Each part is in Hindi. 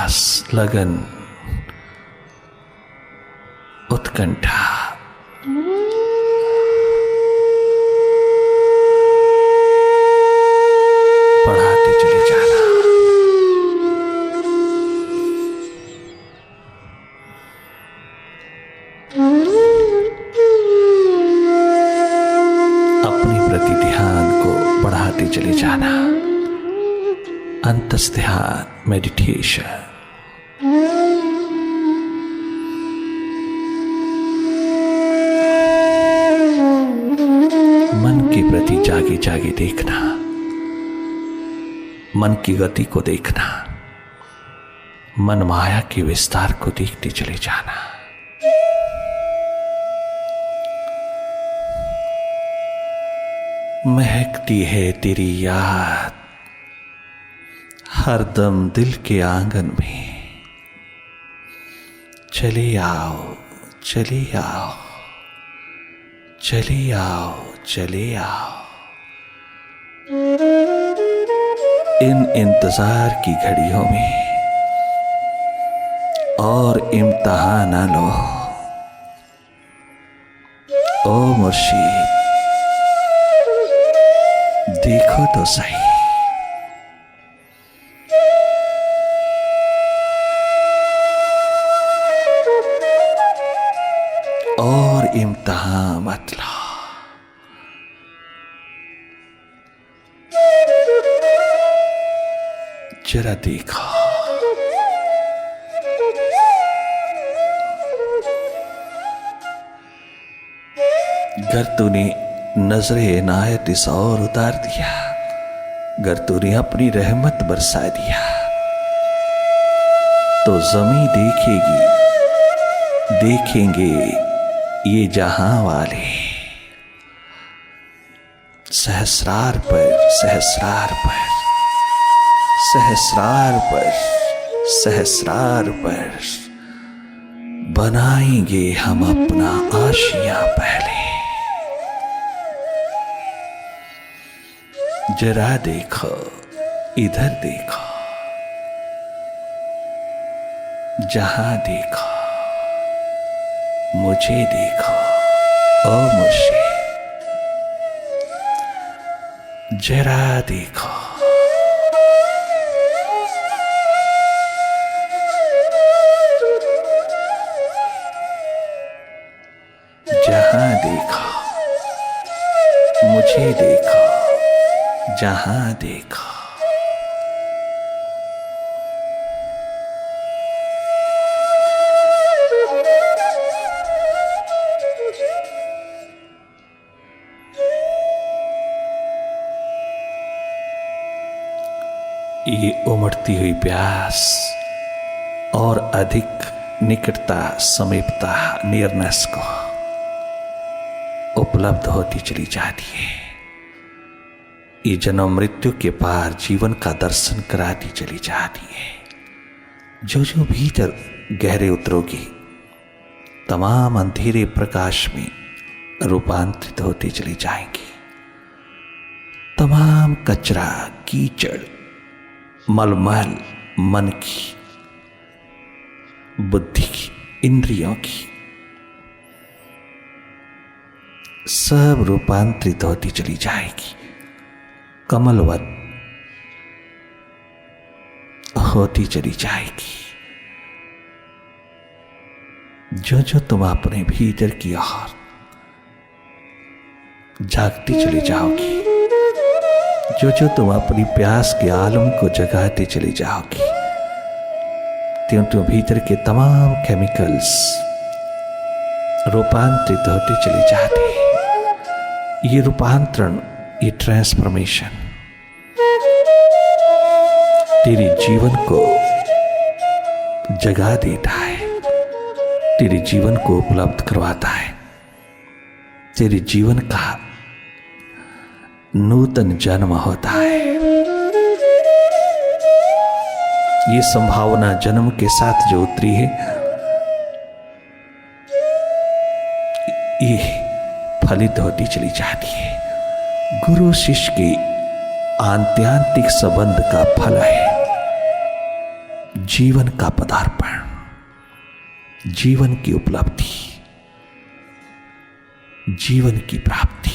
प्रयास, लगन, उत्कंठा बढ़ाते चले जाना। अपने प्रति ध्यान को बढ़ाते चले जाना। अंतस ध्यान, मेडिटेशन। मन के प्रति जागे जागे देखना, मन की गति को देखना, मन माया के विस्तार को देखते चले जाना। महकती है तेरी याद हरदम दिल के आंगन में। चले आओ, चले आओ, चले आओ, चले आओ। इन इंतजार की घड़ियों में और इम्तिहान ना लो। ओ मुर्शिद, देखो तो सही। और इम्तिहान मत लो। जरा देखो, गर तूने नजरे इनायत इस और उतार दिया, गर तूने अपनी रहमत बरसा दिया, तो जमीन देखेगी, देखेंगे ये जहां वाले। सहस्रार पर सहस्रार पर सहस्रार पर सहस्रार पर बनाएंगे हम अपना आशियां पहले। जरा देखो, इधर देखो, जहां देखो, मुझे देखो। ओ मुझे जरा देखो। जहां देखो, मुझे देखो, जहां देखो। ये उमड़ती हुई प्यास और अधिक निकटता, समीपता, नियरनेस को उपलब्ध होती चली जाती है। ये जन्म मृत्यु के पार जीवन का दर्शन कराती चली जाती है। जो जो भीतर गहरे उतरोगी, तमाम अंधेरे प्रकाश में रूपांतरित होती चली जाएंगी। तमाम कचरा, कीचड़, मलमल मन की, बुद्धि की, इंद्रियों की, सब रूपांतरित होती चली जाएगी। कमलवत होती चली जाएगी। जो जो तुम अपने भीतर की ओर जागती चली जाओगी, जो जो तुम अपनी प्यास के आलम को जगाते चली जाओगी, त्यों त्यों भीतर के तमाम केमिकल्स रूपांतरित होते चले जाते हैं। ये रूपांतरण, ये ट्रांसफॉर्मेशन तेरे जीवन को जगा देता है, तेरे जीवन को उपलब्ध करवाता है, तेरे जीवन का नूतन जन्म होता है। ये संभावना जन्म के साथ जो उतरी है, ये फलित होती चली जाती है। गुरु शिष्य के आंत्यांतिक संबंध का फल है। जीवन का पदार्पण, जीवन की उपलब्धि, जीवन की प्राप्ति।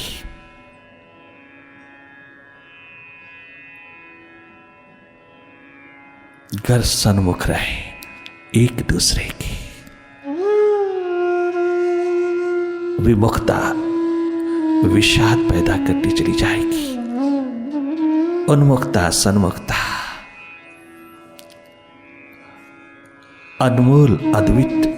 घर सन्मुख रहे एक दूसरे की, विमुखता विषाद पैदा करती चली जाएगी, उन्मुखता सन्मुखता, अनमोल अद्वितीय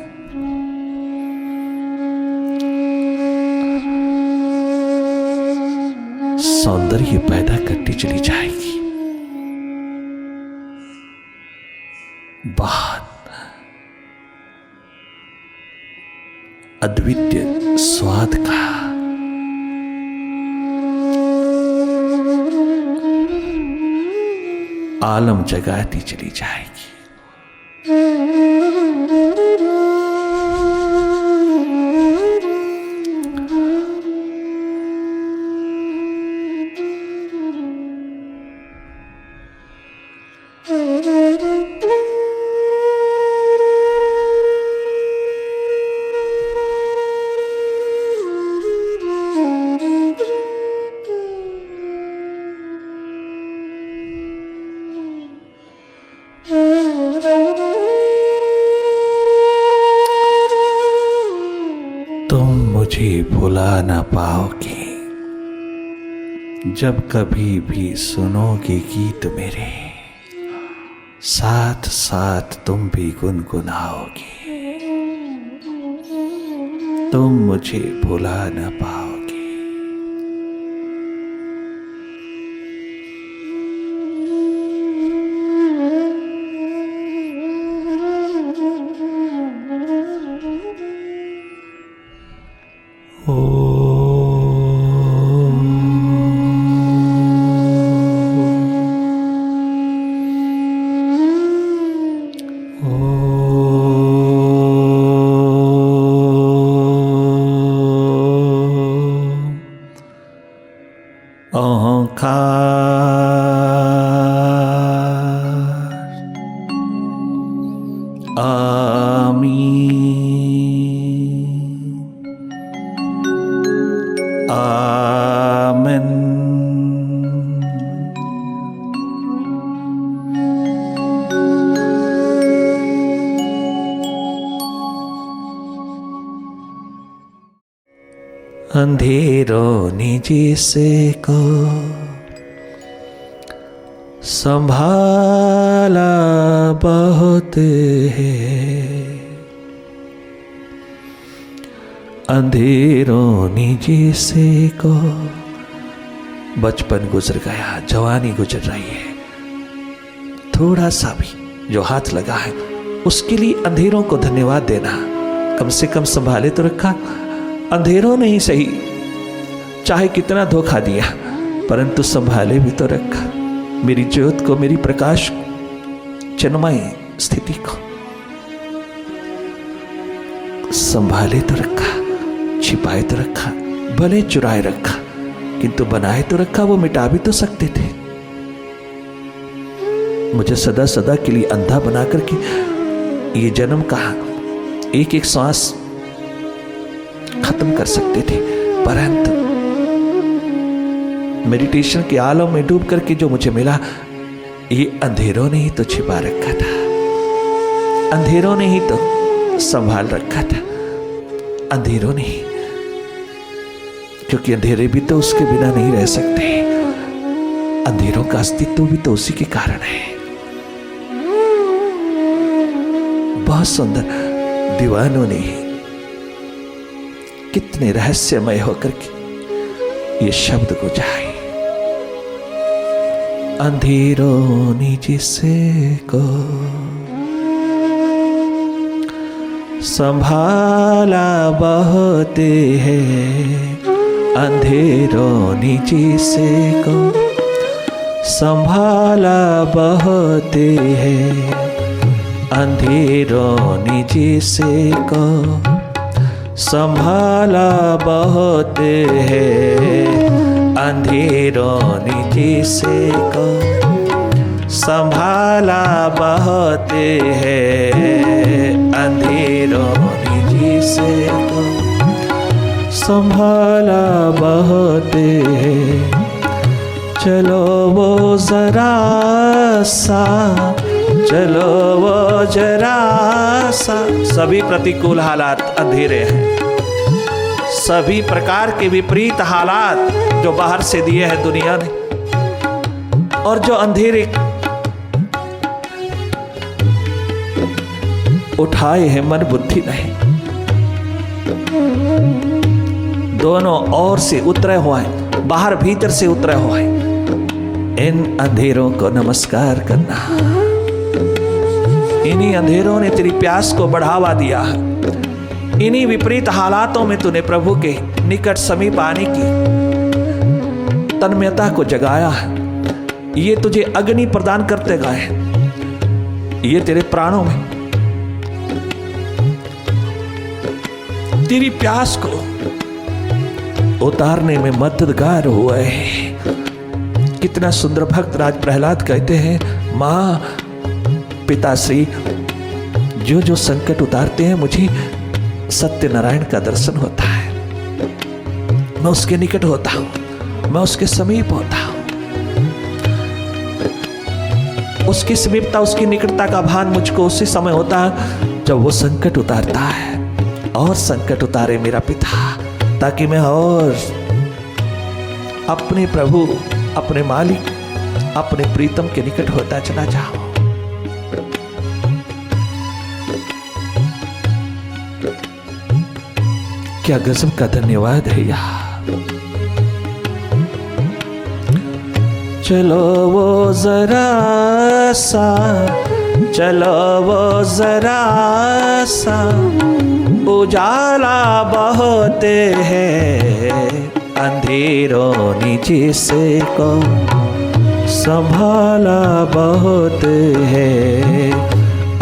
सौंदर्य पैदा करती चली जाएगी। बहुत अद्वितीय स्वाद का आलम जगाती चली जाएगी। तुम मुझे भुला ना पाओगे जब कभी भी सुनोगे गीत मेरे, साथ साथ तुम भी गुनगुनाओगे। तुम मुझे भुला ना पाओगे। आमीन। अंधेरों ने जिसे को संभाला बहुत है, अंधेरों ने जिसे को, बचपन गुजर गया, जवानी गुजर रही है, थोड़ा सा भी जो हाथ लगा है उसके लिए अंधेरों को धन्यवाद देना। कम से कम संभाले तो रखा, अंधेरों ने ही सही, चाहे कितना धोखा दिया परंतु संभाले भी तो रखा। मेरी ज्योत को, मेरी प्रकाश चिन्मय स्थिति को संभाले तो रखा, छिपाए तो रखा, भले चुराए रखा, किंतु बनाए तो रखा। वो मिटा भी तो सकते थे। मुझे सदा सदा के लिए अंधा बनाकर के ये जन्म का एक एक सांस खत्म कर सकते थे, परंतु मेडिटेशन के आलम में डूब करके जो मुझे मिला, ये अंधेरों ने ही तो छिपा रखा था, अंधेरों ने ही तो संभाल रखा था, अंधेरों ने ही, क्योंकि अंधेरे भी तो उसके बिना नहीं रह सकते। अंधेरों का अस्तित्व भी तो उसी के कारण है। बहुत सुंदर दीवानों ने कितने रहस्यमय होकर के ये शब्द गुजाए। अंधेरों ने जिसे को संभाला बहुत है, अंधेरों ने जिसे को संभाला बहुत है, अंधेरों ने जिसे को संभाला बहुत है, अंधेरों ने जिसे को संभाला बहुत है अंधेरों ने जिसे को, संभाला बहुत है। चलो वो जरा सा, चलो वो जरा सा। सभी प्रतिकूल हालात अंधेरे हैं, सभी प्रकार के विपरीत हालात जो बाहर से दिए हैं दुनिया ने, और जो अंधेरे उठाए हैं मन बुद्धि नहीं, दोनों ओर से उतरे हुए हैं, बाहर भीतर से उतरे हुए हैं। इन अंधेरों को नमस्कार करना। इन्हीं अंधेरों ने तेरी प्यास को बढ़ावा दिया है। इन्हीं विपरीत हालातों में तूने प्रभु के निकट समीप आने की तन्मयता को जगाया है। ये तुझे अग्नि प्रदान करते गए, ये तेरे प्राणों में तेरी प्यास को उतारने में मददगार हुआ है। कितना सुंदर भक्त राज प्रहलाद कहते हैं, मां पिताश्री जो जो संकट उतारते हैं मुझे सत्यनारायण का दर्शन होता है। मैं उसके निकट होता हूं, मैं उसके समीप होता हूं। उसकी समीपता, उसकी निकटता का भान मुझको उसी समय होता है जब वो संकट उतारता है। और संकट उतारे मेरा पिता, ताकि मैं और अपने प्रभु, अपने मालिक, अपने प्रीतम के निकट होता चला जाऊं। क्या गजब का धन्यवाद है यार। चलो वो जरा सा, चलो वो जरा सा, उजाला बहुत है अंधेरों ने जिसे को, संभाला बहुत है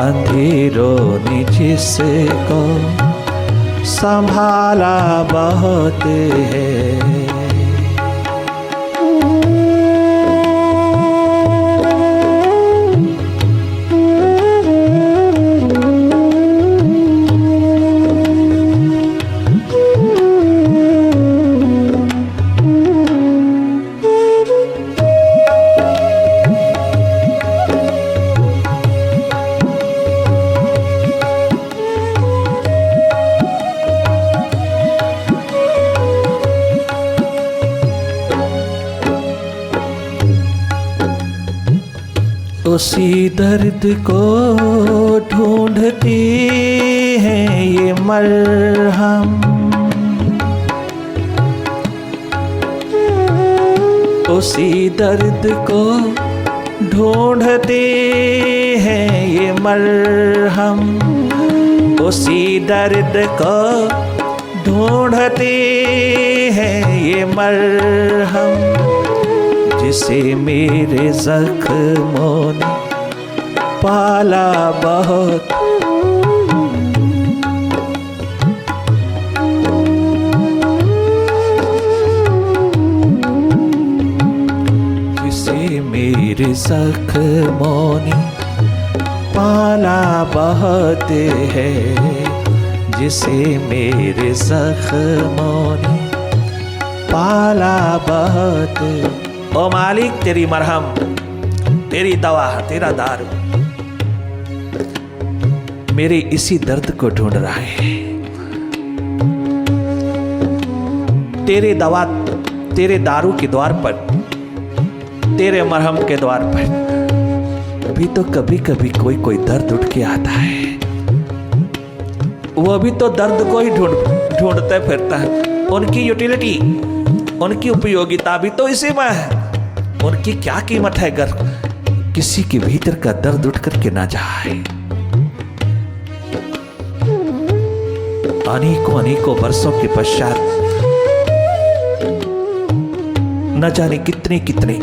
अंधेरों ने जिसे को, संभाला बहुत है। उसी दर्द को ढूंढती है ये मरहम, उसी दर्द को ढूंढती है ये मरहम, उसी दर्द को ढूंढती है ये मरहम, जिसे मेरे जख्मों ने पाला बहुत, जिसे मेरे जख्मों ने पाला बहुत है, जिसे मेरे जख्मों ने पाला बहुत। ओ मालिक तेरी मरहम, तेरी दवा, तेरा दारू मेरे इसी दर्द को ढूंढ रहा है। तेरे दवा, तेरे दारू के द्वार पर, तेरे मरहम के द्वार पर भी तो कभी कभी कोई कोई दर्द उठ के आता है। वो भी तो दर्द को ही ढूंढते फिरता है। उनकी यूटिलिटी, उनकी उपयोगिता भी तो इसी में है। उनकी क्या कीमत है अगर किसी के भीतर का दर्द उठ करके ना जाए। अनेकों अनेकों वर्षों के पश्चात न जाने कितने कितने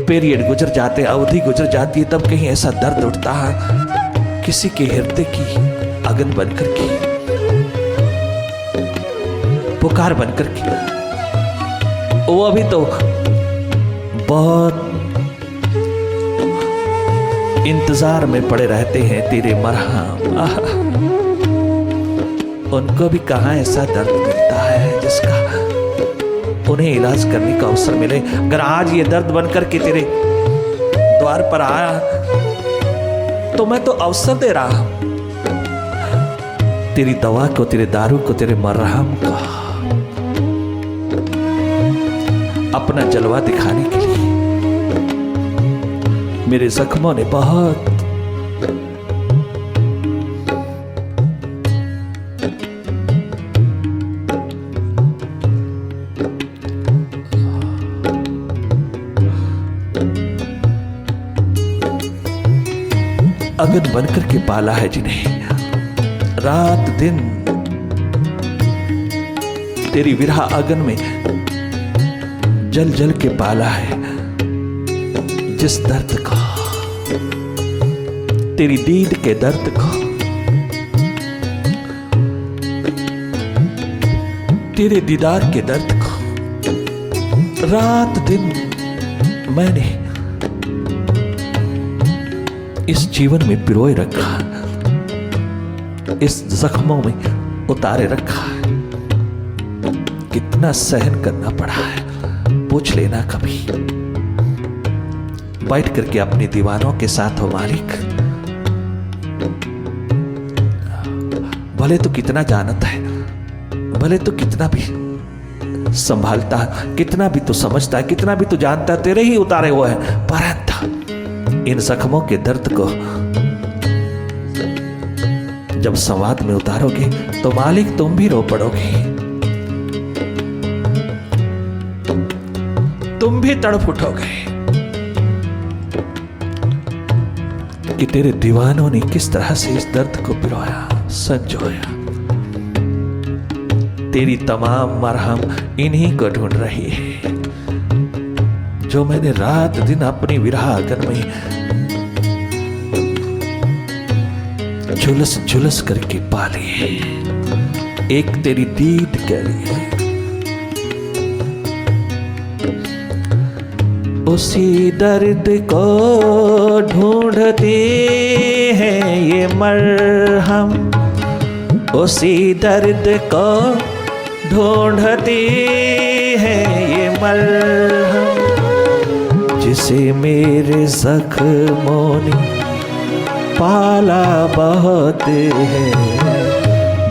पीरियड गुजर जाते, अवधि गुजर जाती है, तब कहीं ऐसा दर्द उठता है किसी के हृदय की अगन बनकर के, पुकार बनकर के। वो अभी तो बहुत इंतजार में पड़े रहते हैं तेरे मरहम। उनको भी कहां ऐसा दर्द मिलता है जिसका उन्हें इलाज करने का अवसर मिले। अगर आज ये दर्द बनकर के तेरे द्वार पर आया तो मैं तो अवसर दे रहा हूं तेरी दवा को, तेरे दारू को, तेरे मरहम को अपना जलवा दिखाने के लिए। मेरे जख्मों ने बहुत अगन बनकर के पाला है, जिन्हें रात दिन तेरी विरह अगन में जल जल के पाला है। जिस दर्द को, तेरी दीद के दर्द को, तेरे दीदार के दर्द को रात दिन मैंने इस जीवन में पिरोए रखा, इस जख्मों में उतारे रखा। कितना सहन करना पड़ा है, पूछ लेना कभी बैठ करके अपने दीवानों के साथ हो मालिक। भले तो कितना जानता है, भले तो कितना भी संभालता है, कितना भी तो समझता है, कितना भी तो जानता है, तेरे ही उतारे हुए हैं। परंतु इन जख्मों के दर्द को जब संवाद में उतारोगे तो मालिक तुम भी रो पड़ोगे, तुम भी तड़प उठोगे कि तेरे दीवानों ने किस तरह से इस दर्द को पिरोया, संजोया। तेरी तमाम मरहम इन्हीं को ढूंढ रही है, जो मैंने रात दिन अपनी विरह अगन में झुलस झुलस करके पाली है। एक तेरी दीद के लिए उसी दर्द को ढूंढते हैं ये मरहम, उसी दर्द को ढूंढते हैं ये मरहम, जिसे मेरे जख्मों ने पाला बहुत है,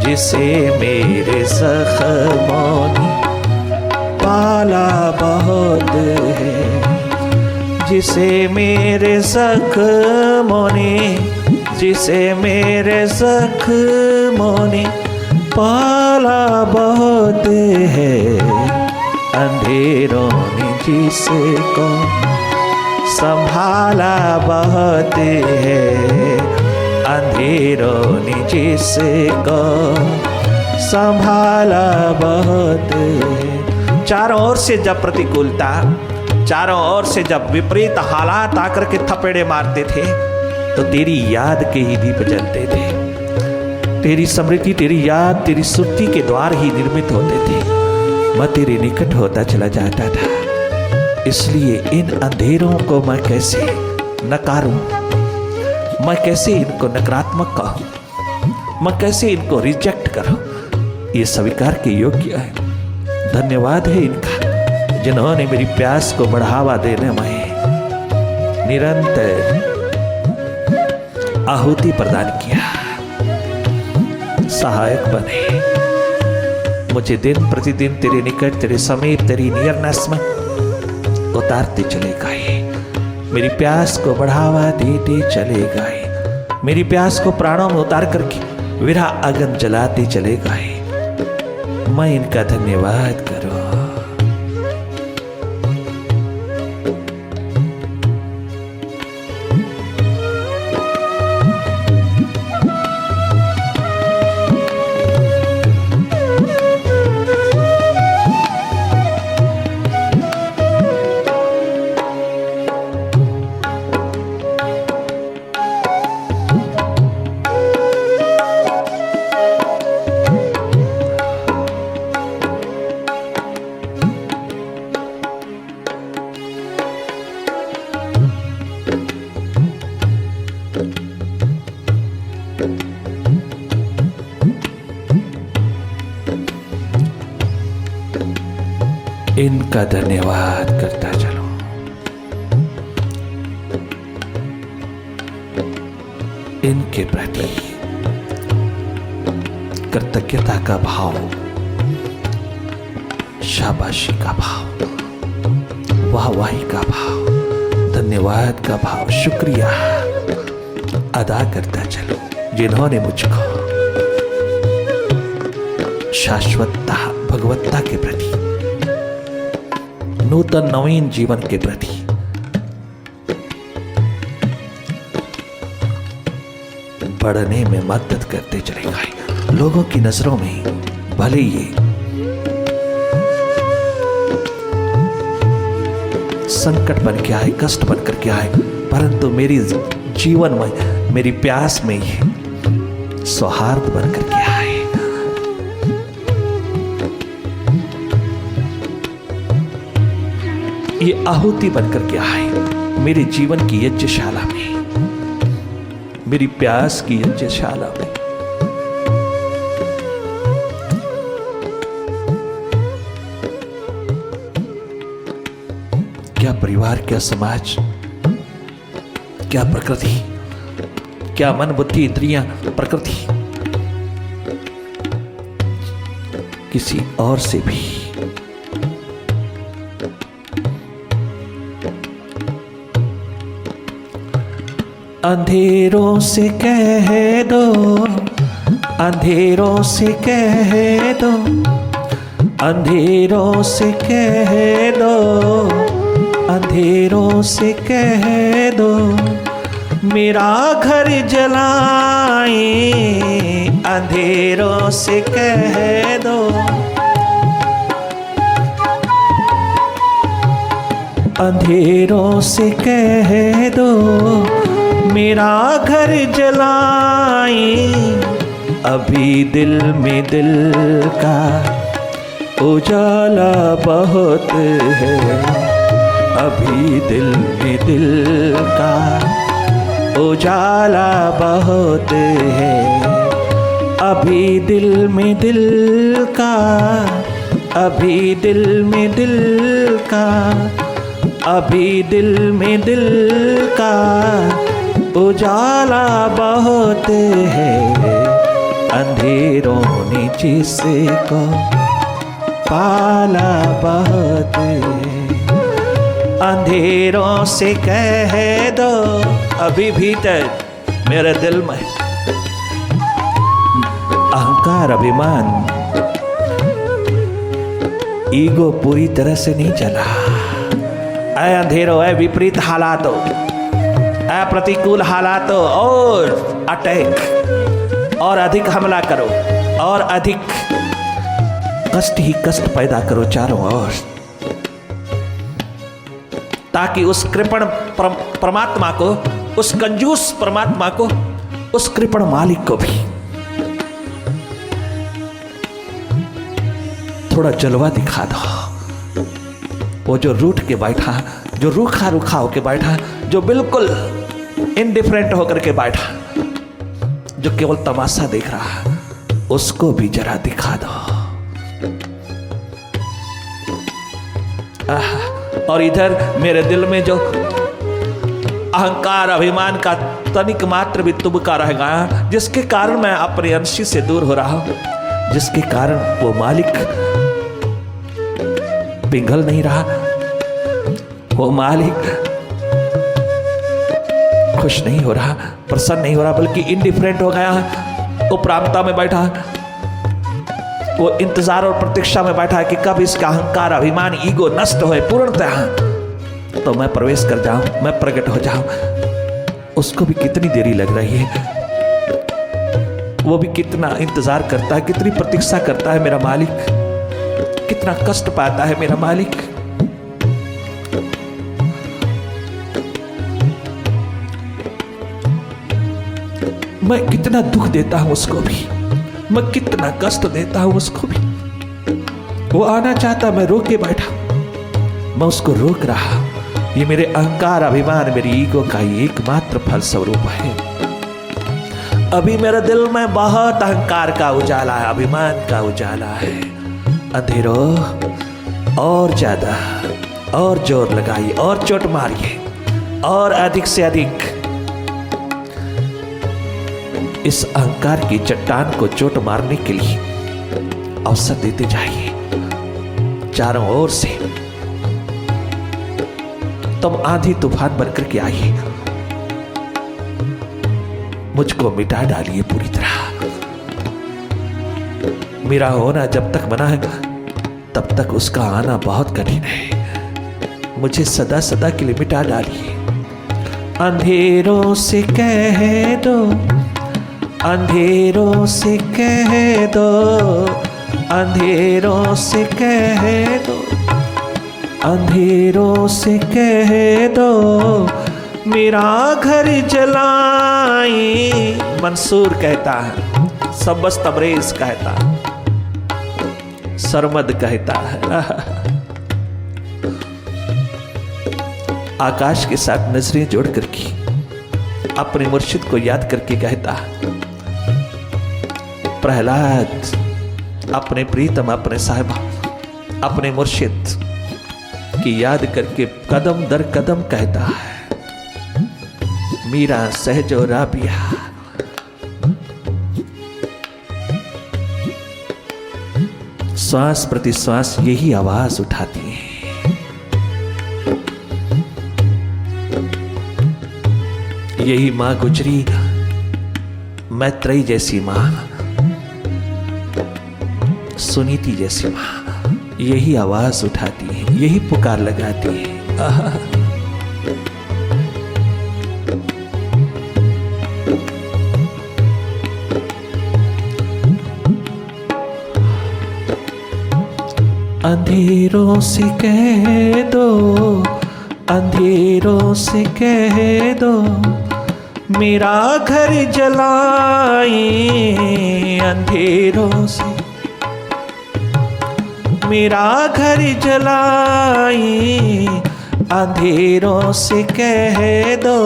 जिसे मेरे जख्मों ने पाला बहुत है, जिसे मेरे जख्मों ने, जिसे मेरे जख्मों ने पाला बहुत है। अंधेरों ने जिसको संभाला बहुत है, अंधेरों ने जिसको संभाला बहुत है। चारों ओर से जब प्रतिकूलता, चारों ओर से जब विपरीत हालात आकर के थपेड़े मारते थे तो तेरी याद के ही दीप जलते थे। तेरी स्मृति, तेरी याद, तेरी सुर्ती के द्वार ही निर्मित होते थे। मैं तेरे निकट होता चला जाता था, इसलिए इन अंधेरों को मैं कैसे नकारूं, मैं कैसे इनको नकारात्मक कहूं, मैं कैसे इनको रिजेक्ट करूं। ये स्वीकार के योग्य है। धन्यवाद है इनका, जिन्होंने मेरी प्यास को बढ़ावा देने में निरंतर आहुति प्रदान किया, सहायक बने, मुझे दिन प्रतिदिन तेरे निकट, तेरे समीप, तेरी नियरनेस में उतारते चले गए, मेरी प्यास को बढ़ावा देते चले गए, मेरी प्यास को प्राणों में उतार करके विरह अगन जलाते चले गए। मैं इनका धन्यवाद करूं। इनका धन्यवाद करता चलो। इनके प्रति कृतज्ञता का भाव, शाबाशी का भाव, वाहवाही का भाव, धन्यवाद का भाव, शुक्रिया अदा करता चलो, जिन्होंने मुझको शाश्वतता, भगवत्ता के प्रति, नूतन नवीन जीवन के प्रति बढ़ने में मदद करते चले गए। लोगों की नजरों में भले ये संकट बन के आए, कष्ट बन करके आए, परंतु मेरी जीवन में, मेरी प्यास में ये सौहार्द बन करके आए। ये आहुति बनकर के आए मेरे जीवन की यज्ञशाला में, मेरी प्यास की यज्ञशाला में। क्या परिवार, क्या समाज, क्या प्रकृति, क्या मन, बुद्धि, इंद्रियां, प्रकृति किसी और से भी अंधेरों से कह दो, अंधेरों से कह दो, अंधेरों से कह दो, अंधेरों से कह दो, मेरा घर जलाए, अंधेरों से कह दो, अंधेरों से कह दो, मेरा घर जलाए, अभी दिल में दिल का उजाला बहुत है, अभी दिल में दिल का उजाला बहुत है, अभी दिल में दिल का, अभी दिल में दिल का, अभी दिल में दिल का उजाला बहुत है, अंधेरों ने जिसको पाला बहुत है, अंधेरों से कह दो, अभी भीतर मेरे दिल में अहंकार, अभिमान, ईगो पूरी तरह से नहीं चला। ऐ अंधेरों, ऐ विपरीत हालातों, ऐ प्रतिकूल हालातों, और अटैक, और अधिक हमला करो, और अधिक कष्ट ही कष्ट पैदा करो चारों ओर, ताकि उस कृपण परमात्मा को, उस कंजूस परमात्मा को, उस कृपण मालिक को भी थोड़ा जलवा दिखा दो। वो जो रूठ के बैठा, जो रूखा रूखा होके बैठा, जो बिल्कुल इनडिफरेंट होकर के बैठा, जो केवल तमाशा देख रहा, उसको भी जरा दिखा दो। और इधर मेरे दिल में जो अहंकार, अभिमान का तनिक मात्र भी तुबका रह गया, जिसके कारण मैं अपने अंशी से दूर हो रहा हूं, जिसके कारण वो मालिक पिघल नहीं रहा, वो मालिक खुश नहीं हो रहा, प्रसन्न नहीं हो रहा, बल्कि इनडिफरेंट हो गया, वो प्राप्तता में बैठा, वो इंतजार और प्रतीक्षा में बैठा है कि कब इसका अहंकार, अभिमान, ईगो नष्ट होए पूर्णतः, तो मैं प्रवेश कर जाऊं, मैं प्रकट हो जाऊं। उसको भी कितनी देरी लग रही है, वो भी कितना इंतजार करता है, कितनी प्रतीक्षा करता है मेरा मालिक, कितना कष्ट पाता है मेरा मालिक। मैं कितना दुख देता हूं उसको भी, मैं कितना कष्ट देता हूं उसको भी। वो आना चाहता, मैं रोक के बैठा, मैं उसको रोक रहा। ये मेरे अहंकार, अभिमान, मेरी ईगो का ही एकमात्र फल स्वरूप है। अभी मेरे दिल में बहुत अहंकार का उजाला है, अभिमान का उजाला है। अंधेरों और ज्यादा, और जोर लगाइए, और चोट मारिए, और अधिक से अधिक इस अहंकार की चट्टान को चोट मारने के लिए अवसर देते जाइए। चारों ओर से तुम आंधी तूफान बनकर के आइए, मुझको मिटा डालिए पूरी तरह। मेरा होना जब तक बना है तब तक उसका आना बहुत कठिन है। मुझे सदा सदा के लिए मिटा डालिए। अंधेरों से कह दो, अंधेरों से कह दो, अंधेरों से कह दो, अंधेरों से कह दो, मेरा घर जलाई। मंसूर कहता है, सबस तबरेज कहता है, सरमद कहता है। आकाश के साथ नजरें जोड़ करके अपने मुर्शिद को याद करके कहता है, प्रहलाद अपने प्रीतम, अपने साहिबा, अपने मुर्शिद की याद करके कदम दर कदम कहता है, मीरा सहजो राबिया। श्वास प्रति श्वास यही आवाज उठाती है। यही मां गुजरी, मैत्रेयी जैसी मां, सुनीति जैसी मां यही आवाज उठाती है, यही पुकार लगाती है। अंधेरों से कह दो, अंधेरों से कह दो, मेरा घर जलाई। अंधेरों से मेरा घर जलाई, अंधेरों से कह दो,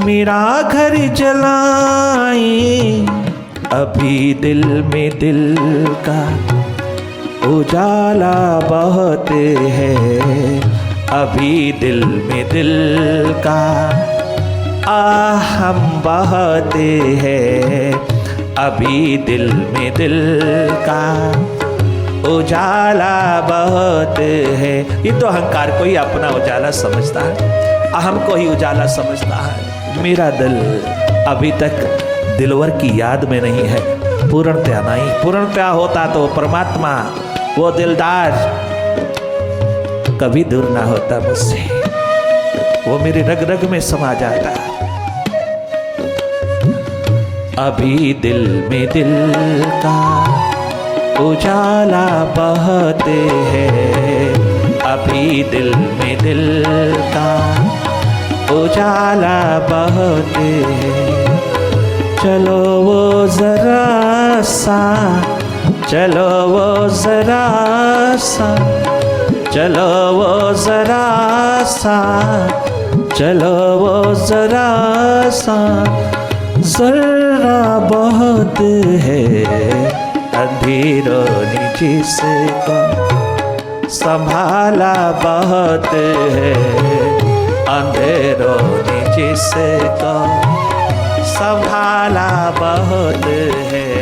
मेरा घर जलाई। अभी दिल में दिल का उजाला बहुत है, अभी दिल में दिल का आहम बहुत है, अभी दिल में दिल का उजाला बहुत है। ये तो अहंकार को ही अपना उजाला समझता है, अहम को ही उजाला समझता है। मेरा दिल अभी तक दिलवर की याद में नहीं है, पूर्णतया नहीं। पूर्णतया होता तो परमात्मा, वो दिलदार कभी दूर ना होता मुझसे, वो मेरे रग रग में समा जाता। अभी दिल में दिल का उजाला बहुत है, अभी दिल में दिल का उजाला बहुत है। चलो वो जरा सा, चलो वो जरा सा, चलो वो जरा सा, चलो वो जरा सा, जरा बहुत है। अंधेरों ने जिसको संभाला बहुत है, अंधेरों ने जिसको संभाला बहुत है।